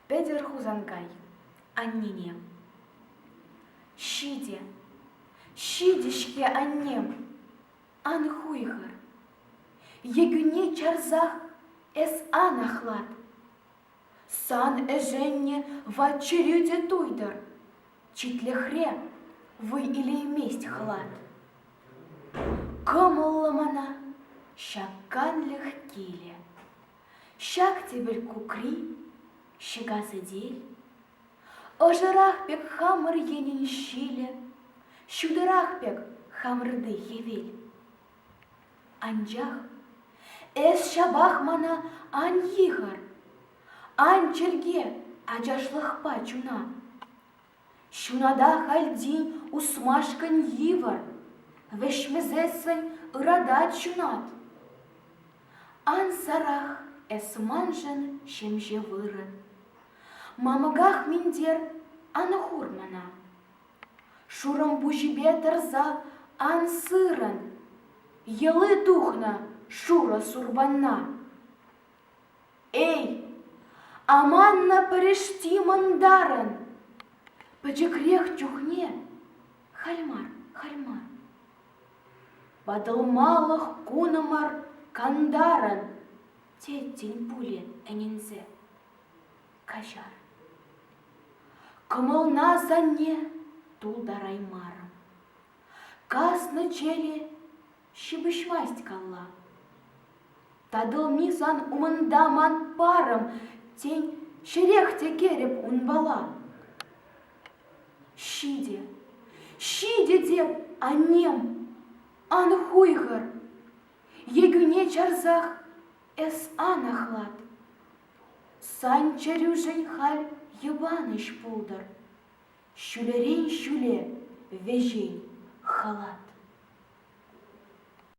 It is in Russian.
Педер хузанкай, аннине. Щидишке аннем, ан хуйхар. Егюне чарзах эс анахлад. Сан эженне в очереди туйдар. Читлехре вы или месть хлад. Комолламана щакан легкиле. Щак тебель кукри, щегазы дель. Ожирах пек хамыр енин щиле, щудырах пек хамрды хевель. Анжах, эс шабах мана ан йихар, ан черге ажашлых пачуна. Щунада хальдин усмашкан йивар, вешмезесен ырада чунат. Ан сарах эс манжен щемже вырын. Мамагах миндер ан хурмана. Шурам бужибе тарза ан сыран. Елы тухна шура сурбанна. Эй, аманна парешти мандаран. Пачекрех чухне, хальмар, хальмар. Бадалмалах кунамар кандаран. Теттень пуле энинзе, кажар. Кымылна занне тулдараймарым. Касны челе щебышмасть калла. Тадылми сан умындаман парым, тень шерехте кереп унбала. Щиде деп анем, ан хуйгар. Егюне чарзах эс анахлад. Сан чарюжень халь ебаныш пулдар. Щулерень щуле вежень халат.